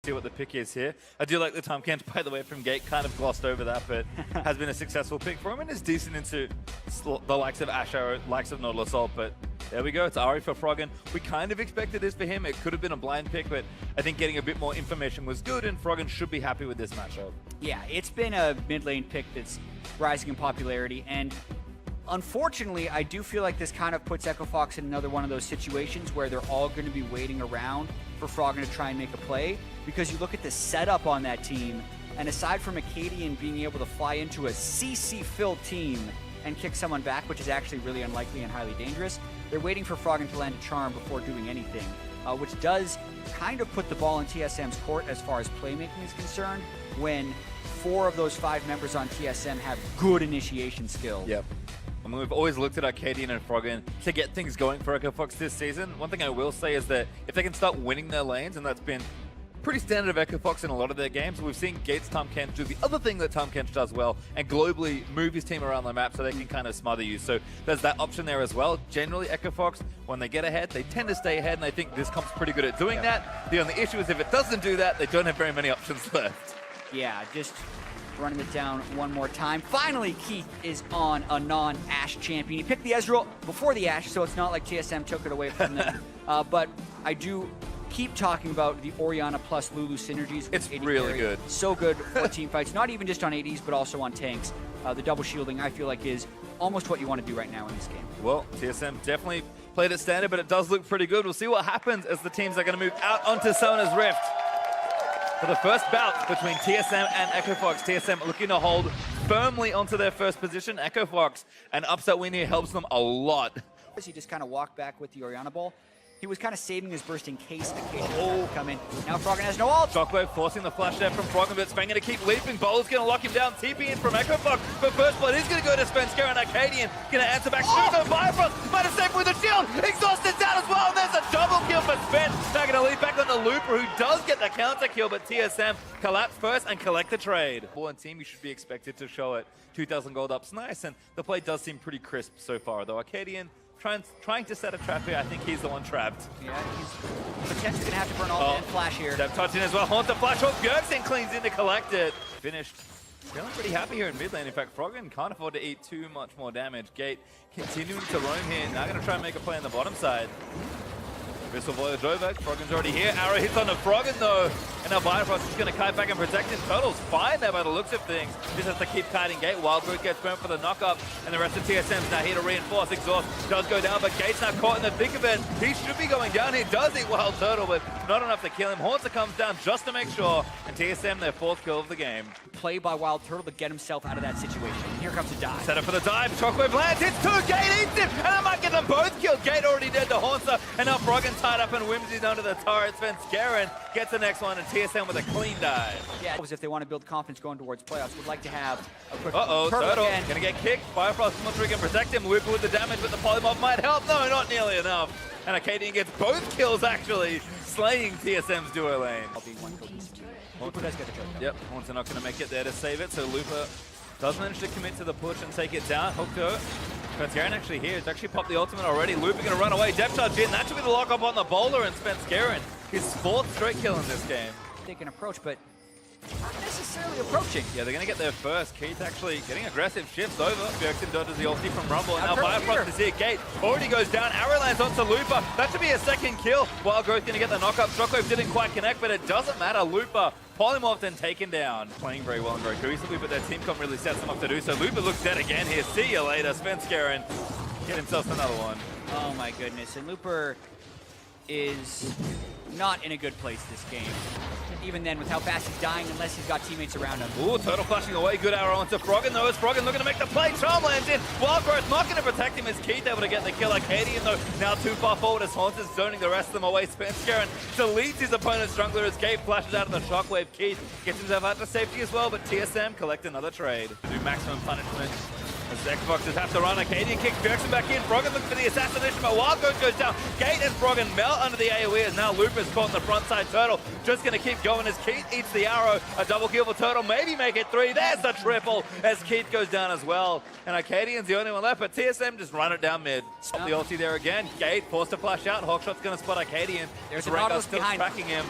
see what the pick is here. I do like the time count, by the way, from Gate. Kind of glossed over that, but has been a successful pick for him and is decent into the likes of Ash Arrow, likes of Nautilus Ult, but there we go. It's Ari for Froggen. We kind of expected this for him. It could have been a blind pick, but I think getting a bit more information was good, and Froggen should be happy with this matchup. Yeah, it's been a mid lane pick that's rising in popularity, and unfortunately, I do feel like this kind of puts Echo Fox in another one of those situations where they're all going to be waiting around for Froggen to try and make a play, because you look at the setup on that team, and aside from Acadian being able to fly into a CC-filled team and kick someone back, which is actually really unlikely and highly dangerous, they're waiting for Froggen to land a charm before doing anything, which does kind of put the ball in TSM's court as far as playmaking is concerned, when 4 of those 5 members on TSM have good initiation skills. Yep. I mean, we've always looked at Arcadian and Froggen to get things going for Echo Fox this season. One thing I will say is that if they can start winning their lanes, and that's been pretty standard of Echo Fox in a lot of their games, we've seen Gates Tom Kench do the other thing that Tom Kench does well, and globally move his team around the map so they can kind of smother you. So there's that option there as well. Generally, Echo Fox, when they get ahead, they tend to stay ahead, and I think this comp's pretty good at doing that. The only issue is if it doesn't do that, they don't have very many options left. Yeah, just running it down one more time. Finally, Keith is on a non-Ashe champion. He picked the Ezreal before the Ashe, so it's not like TSM took it away from them. But I do keep talking about the Orianna plus Lulu synergies. It's really good. So good for team fights, not even just on ADs, but also on tanks. The double shielding, I feel like, is almost what you want to do right now in this game. Well, TSM definitely played it standard, but it does look pretty good. We'll see what happens as the teams are going to move out onto Sona's Rift. For the first bout between TSM and Echo Fox, TSM looking to hold firmly onto their first position. Echo Fox, an upset win here helps them a lot. He just kind of walked back with the Orianna ball. He was kind of saving his burst in case occasionally would come in. Now Froggen has no ult. Shockwave forcing the flash there from Froggen, but Sven going to keep leaping. Bowl's going to lock him down. TP in from Echo Fox, but first blood is going to go to Svenskar, and Arcadian going to answer back. Shoots on Bifrost, might have saved with a shield. Exhausted down as well, and there's a double kill for Sven. Now going to lead back on the Looper, who does get the counter kill, but TSM collapse first and collect the trade. One team, you should be expected to show it. 2,000 gold up's nice, and the play does seem pretty crisp so far, though. Arcadian trying to set a trap here. I think he's the one trapped. Yeah, he's potentially going to have to burn all and flash here. Step touch in as well. Haunter flash hook. Bjergsen cleans in to collect it. Finished. Feeling pretty happy here in mid lane. In fact, Froggen can't afford to eat too much more damage. Gate continuing to roam here. Now going to try and make a play on the bottom side. Missile Voyajovac, Froggen's already here. Arrow hits on the Froggen though. And now Bifrost is going to kite back and protect his Turtle's fine there by the looks of things. Just has to keep kiting Gate. Wildgrowth gets burnt for the knock-up. And the rest of TSM's now here to reinforce. Exhaust does go down, but Gate's now caught in the thick of it. He should be going down. He does eat Wild Turtle, but not enough to kill him. Haunter comes down just to make sure. And TSM, their 4th kill of the game. Play by Wild Turtle to get himself out of that situation. Here comes the dive. Set up for the dive. Shockwave lands. Hits 2. Gate eats him. And that might get them both killed. Gate already dead to Haunter. And now Froggen tied up and Whimsy's under the turret. Svenskar gets the next one, and TSM with a clean dive. Yeah, if they want to build confidence going towards playoffs, would like to have a quick Turtle again. Gonna get kicked. Bifrost can protect him. Looper with the damage, but the polymorph might help. No, not nearly enough. And Arcadian gets both kills, actually, slaying TSM's duo lane. Looper does get the choke. Yep, Haunter not gonna make it there to save it, so Looper does manage to commit to the push and take it down. Hooked. Svenskar actually here. He's actually popped the ultimate already. Looper gonna run away. Depth charge in. That should be the lock up on the bowler, and Svenskar, his 4th straight kill in this game. Take an approach, but not necessarily approaching. Yeah, they're gonna get there first. Keith actually getting aggressive. Shifts over. Bjergsen dodges the ulti from Rumble, and now Bifrost is here. Gate already goes down. Arrow lands onto Looper. That should be a 2nd kill. Wildgrowth gonna get the knock-up. Shockwave didn't quite connect, but it doesn't matter. Looper polymorphed and taken down. Playing very well and very cohesively, but their team comp really sets them up to do so. Looper looks dead again here. See you later. Svenskar get himself another one. Oh my goodness. And Looper is not in a good place this game. Even then, with how fast he's dying, unless he's got teammates around him. Ooh, Turtle flashing away. Good arrow onto Froggen, though. As Froggen looking to make the play. Charm lands in. Wildgrowth not going to protect him. As Keith able to get the kill. Arcadian, though, now too far forward as Haunter's zoning the rest of them away. Svenskar deletes his opponent's jungler as Gate flashes out of the Shockwave. Keith gets himself out to safety as well, but TSM collect another trade. Do maximum punishment. As Xboxes have to run, Arcadian kicks Bjergsen back in. Froggen looks for the assassination, but Wildgrowth goes down. Gate and Froggen melt under the AoE as now Looper's caught in the front side. Turtle just going to keep going as Keith eats the arrow. A double kill for Turtle, maybe make it 3. There's the triple as Keith goes down as well. And Arcadian's the only one left, but TSM just run it down mid. Stop the ulti there again. Gate forced to flash out. Hawkshot's going to spot Arcadian. There's a Nautilus still behind. tracking him.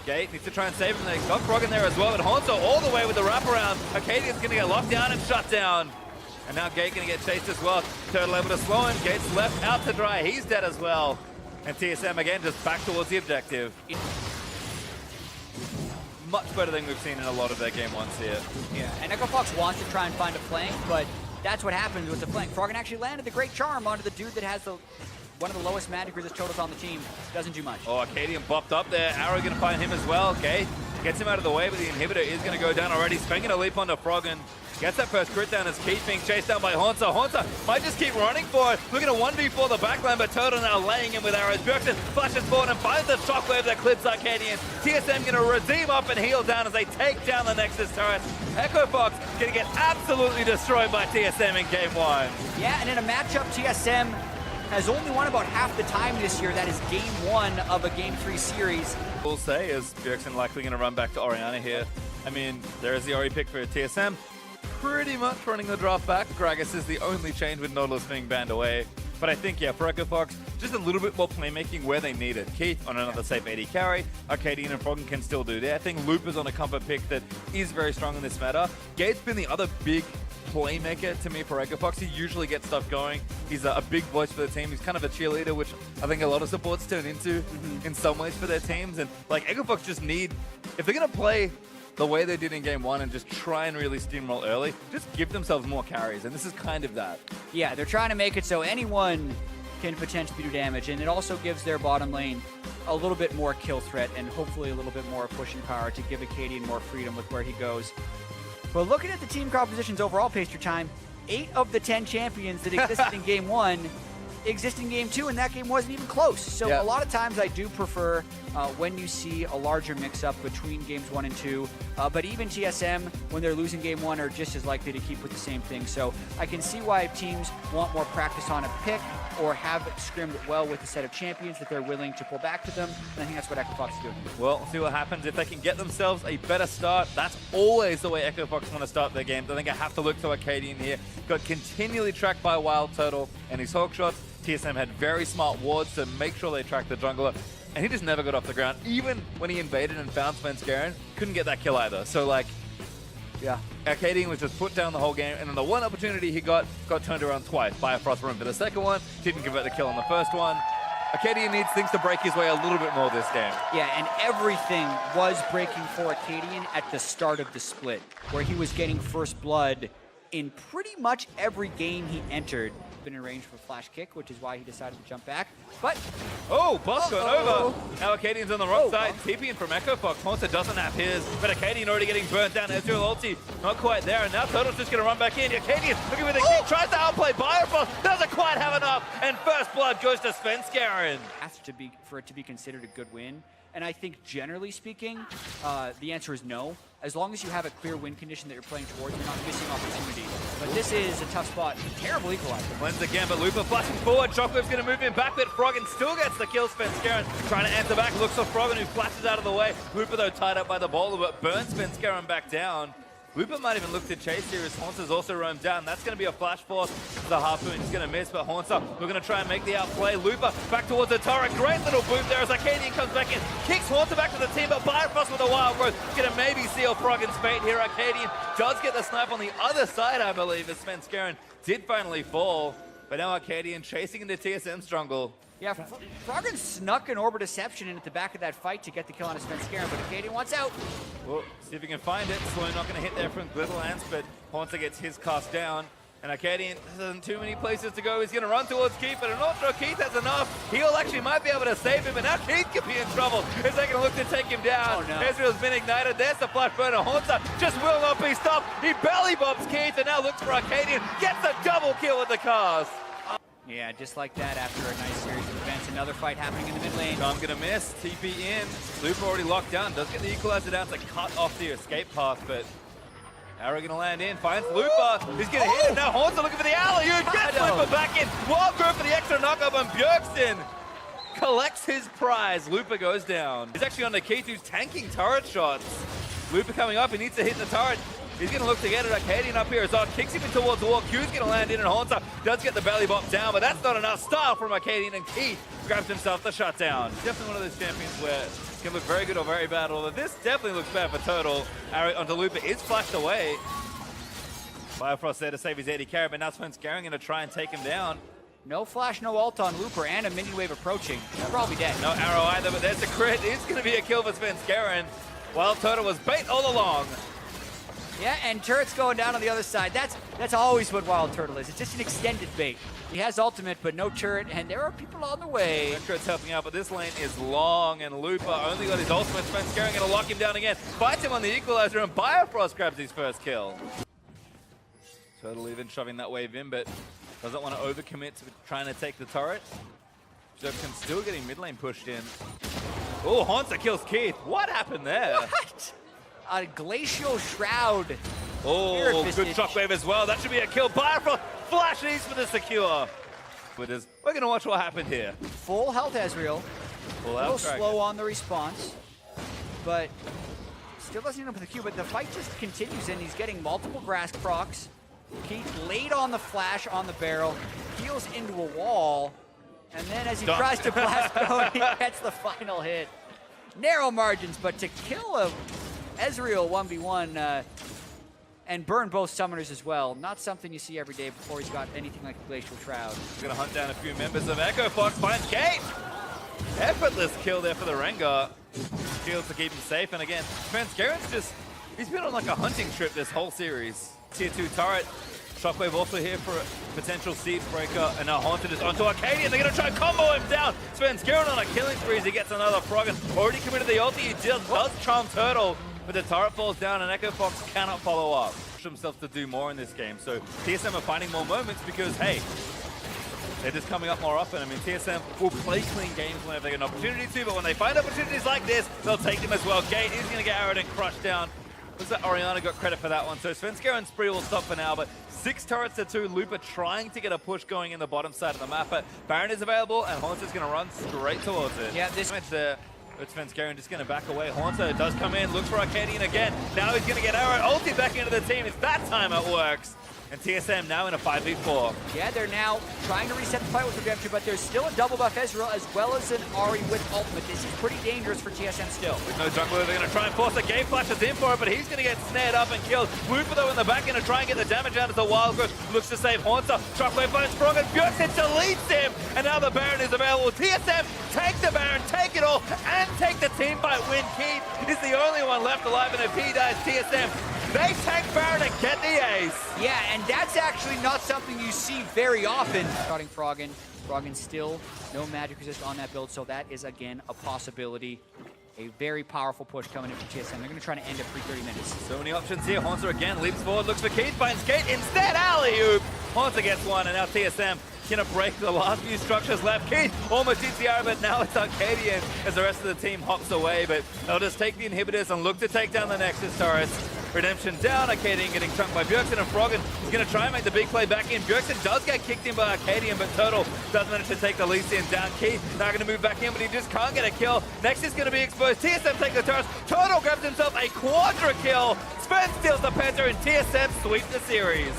Gate needs to try and save him. They got Frog in there as well, but Honzo all the way with the wraparound. Arcadian's going to get locked down and shut down. And now Gate going to get chased as well. Turtle able to slow him. Gate's left out to dry. He's dead as well. And TSM again just back towards the objective. Much better than we've seen in a lot of their game ones here. Yeah, and Echo Fox wants to try and find a flank, but that's what happens with the flank. Froggen actually landed the great charm onto the dude that has one of the lowest magic resist totals on the team. Doesn't do much. Oh, Arcadian bopped up there. Arrow going to find him as well. Gate gets him out of the way, but the inhibitor is going to go down already. Spen going to leap onto Froggen. Gets that first crit down as Keith being chased down by Honza. Honza might just keep running for it. Looking to 1v4 the backline, but Turtle now laying him with arrows. Bjergsen flashes forward and finds the shockwave that clips Arcadian. TSM going to redeem up and heal down as they take down the Nexus turret. Echo Fox going to get absolutely destroyed by TSM in game one. Yeah, and in a matchup, TSM has only won about half the time this year. That is game one of a game 3 series. We'll say is Bjergsen likely going to run back to Orianna here. I mean, there is the Ori pick for TSM. Pretty much running the draft back. Gragas is the only change with Nautilus being banned away. But I think, yeah, for Echo Fox, just a little bit more playmaking where they need it. Keith on another safe AD carry. Arcadian and Froggen can still do their thing. Loop is on a comfort pick that is very strong in this meta. Gate's been the other big playmaker to me for Echo Fox. He usually gets stuff going. He's a big voice for the team. He's kind of a cheerleader, which I think a lot of supports turn into in some ways for their teams. And like Echo Fox just need, if they're going to play the way they did in game one and just try and really steamroll early, just give themselves more carries, and this is kind of that. Yeah, they're trying to make it so anyone can potentially do damage, and it also gives their bottom lane a little bit more kill threat and hopefully a little bit more pushing power to give Acadian more freedom with where he goes. But looking at the team compositions overall, Paster Time, 8 of the 10 champions that existed in game 1 exist in game 2, and that game wasn't even close. So a lot of times I do prefer when you see a larger mix-up between games 1 and 2. But even TSM, when they're losing game 1, are just as likely to keep with the same thing. So I can see why teams want more practice on a pick or have scrimmed well with a set of champions that they're willing to pull back to them. And I think that's what Echo Fox is doing. Well, see what happens if they can get themselves a better start. That's always the way Echo Fox want to start their games. I think I have to look to Arcadian here. Got continually tracked by Wild Turtle and his hawk shots. TSM had very smart wards to make sure they tracked the jungler, and he just never got off the ground. Even when he invaded and found Svenskeren, couldn't get that kill either. So like, yeah, Arcadian was just put down the whole game, and then the one opportunity he got turned around twice by a Frost Room. For the second one, didn't convert the kill on the first one. Arcadian needs things to break his way a little bit more this game. Yeah, and everything was breaking for Arcadian at the start of the split, where he was getting first blood in pretty much every game he entered. Been in range for a flash kick, which is why he decided to jump back. But Buff going over. Now Arcadian's on the wrong side. TPing from Echo Fox. Monster doesn't have his, but Arcadian already getting burnt down. Ezreal ulti not quite there, and now Turtle's just going to run back in. Arcadian looking for the kick, tries to outplay Bifrost, doesn't quite have enough, and first blood goes to Svenskeren. For it to be considered a good win, and I think generally speaking, the answer is no. As long as you have a clear win condition that you're playing towards, you're not missing opportunity. But this is a tough spot. Terrible equalizer. Cleanse again, but Lupa flashing forward. Shockwave's going to move him back, but Froggen still gets the kill. Svenskeren trying to answer back. Looks for Froggen, who flashes out of the way. Lupa, though, tied up by the bowler, but burns Svenskeren back down. Lupa might even look to chase here as Haunter's also roamed down. That's going to be a flash force. The Harpoon is going to miss, but Haunter, we're going to try and make the outplay. Lupa back towards the turret. Great little boot there as Arcadian comes back in. Kicks Haunter back to the team, but Bifrost with a wild growth. Going to maybe seal Froggen's fate here. Arcadian does get the snipe on the other side, I believe, as Svenskeren did finally fall. But now Arcadian chasing into TSM's jungle. Yeah, Froggen snuck an Orb of Deception in at the back of that fight to get the kill on his Svenskeren, but Arcadian wants out. Well, see if he can find it. Slow not going to hit there from Glitterlands, but Haunter gets his cast down. And Arcadian hasn't too many places to go. He's going to run towards Keith, but I'm not sure Keith has enough. Heal actually might be able to save him, and now Keith could be in trouble as they're going to look to take him down. Oh, no. Ezreal's been ignited. There's the flash burner. Haunter just will not be stopped. He belly bumps Keith and now looks for Arcadian. Gets a double kill with the cast. Yeah, just like that after a nice series of events. Another fight happening in the mid lane. I'm going to miss. TP in. Lupa already locked down. Does get the equalizer down to cut off the escape path, but Arrow going to land in. Finds Lupa. He's going to hit it. Now Haunter looking for the alley. Gets Lupa back in. Wild growth for the extra knockup, and Bjergsen collects his prize. Lupa goes down. He's actually on the Keith, who's tanking turret shots. Lupa coming up. He needs to hit the turret. He's going to look to get it. Arcadian up here as well. Kicks him in towards the wall. Q's going to land in, and Haunter does get the belly bop down, but that's not enough. Style from Arcadian, and Keith grabs himself the shutdown. Definitely one of those champions where it can look very good or very bad, although this definitely looks bad for Turtle. Arrow onto Looper is flashed away. Biofrost there to save his 80 carry, but now Svenskeren going to try and take him down. No flash, no ult on Looper, and a mini wave approaching. He'll probably dead. No arrow either, but there's the crit. It's going to be a kill for Svenskeren. While Turtle was bait all along. Yeah, and Turret's going down on the other side. That's always what Wild Turtle is. It's just an extended bait. He has ultimate, but no turret, and there are people on the way. Turret's helping out, but this lane is long, and Looper only got his ultimate. Svenskeren going to lock him down again. Fights him on the equalizer, and Biofrost grabs his first kill. Turtle even shoving that wave in, but doesn't want to overcommit to trying to take the turret. Can still getting mid lane pushed in. Oh, Haunter kills Keith. What happened there? What? A Glacial Shroud. Oh, good shockwave as well. That should be a kill. Biofrost flashes for the secure. We're going to watch what happened here. Full health Ezreal. Full a little health slow on the response, but still doesn't end up with the Q, but the fight just continues, and he's getting multiple grass procs. Keith laid on the flash on the barrel, heals into a wall, and then as he tries to blast going, he gets the final hit. Narrow margins, but to kill a Ezreal 1v1 and burn both summoners as well, not something you see every day before he's got anything like a Glacial Shroud. He's going to hunt down a few members of Echo Fox, finds Gate! Effortless kill there for the Rengar. Shields to keep him safe, and again, Svenskaren's just, he's been on like a hunting trip this whole series. Tier 2 turret. Shockwave also here for a potential Siege Breaker, and now Haunted is onto Arcadian. They're going to try and combo him down. Svenskeren on a killing spree as he gets another frog, and already committed the ulti. He just does charm Turtle, but the turret falls down, and Echo Fox cannot follow up. Push himself to do more in this game, so TSM are finding more moments because, hey, they're just coming up more often. I mean, TSM will play clean games whenever they get an opportunity to, but when they find opportunities like this, they'll take them as well. Gate is going to get arrowed and crushed down. Was that Orianna got credit for that one? So Svenskaren's spree will stop for now, but 6 turrets to 2. Looper trying to get a push going in the bottom side of the map, but Baron is available, and Haunter's going to run straight towards it. Yeah, this match there. But Svenskeren just going to back away. Haunter does come in, looks for Arcadian again. Now he's going to get arrowed, ulti back into the team. It's that time it works. And TSM now in a 5v4. Yeah, they're now trying to reset the fight with Redemption, but there's still a double buff Ezreal as well as an Ahri with ultimate. This is pretty dangerous for TSM still. With no jungler, they're going to try and force a Game Flashes in for it, but he's going to get snared up and killed. Looper, though, in the back end to try and get the damage out of the Wild Growth. Looks to save Haunter. Shockwave finds Sprung, and Bjergsen deletes him. And now the Baron is available. TSM, take the Baron, take it all, and take the team fight win. Keith is the only one left alive, and if he dies, TSM, they tank Baron and get the ace. Yeah, and that's actually not something you see very often. Starting Froggen. Froggen still no magic resist on that build, so that is, again, a possibility. A very powerful push coming in from TSM. They're going to try to end it for 30 minutes. So many options here. Haunter again leaps forward, looks for Keith, finds Kate. Instead, alley-oop. Haunter gets one, and now TSM gonna break the last few structures left. Keith almost hits the arrow, but now it's Arcadian as the rest of the team hops away, but they'll just take the inhibitors and look to take down the Nexus turrets. Redemption down, Arcadian getting chunked by Bjergsen, and Froggen is going to try and make the big play back in. Bjergsen does get kicked in by Arcadian, but Turtle does manage to take the Lee Sin down. Keith now going to move back in, but he just can't get a kill. Next is going to be exposed. TSM take the turrets. Turtle grabs himself a quadra kill. Sven steals the Panther, and TSM sweep the series.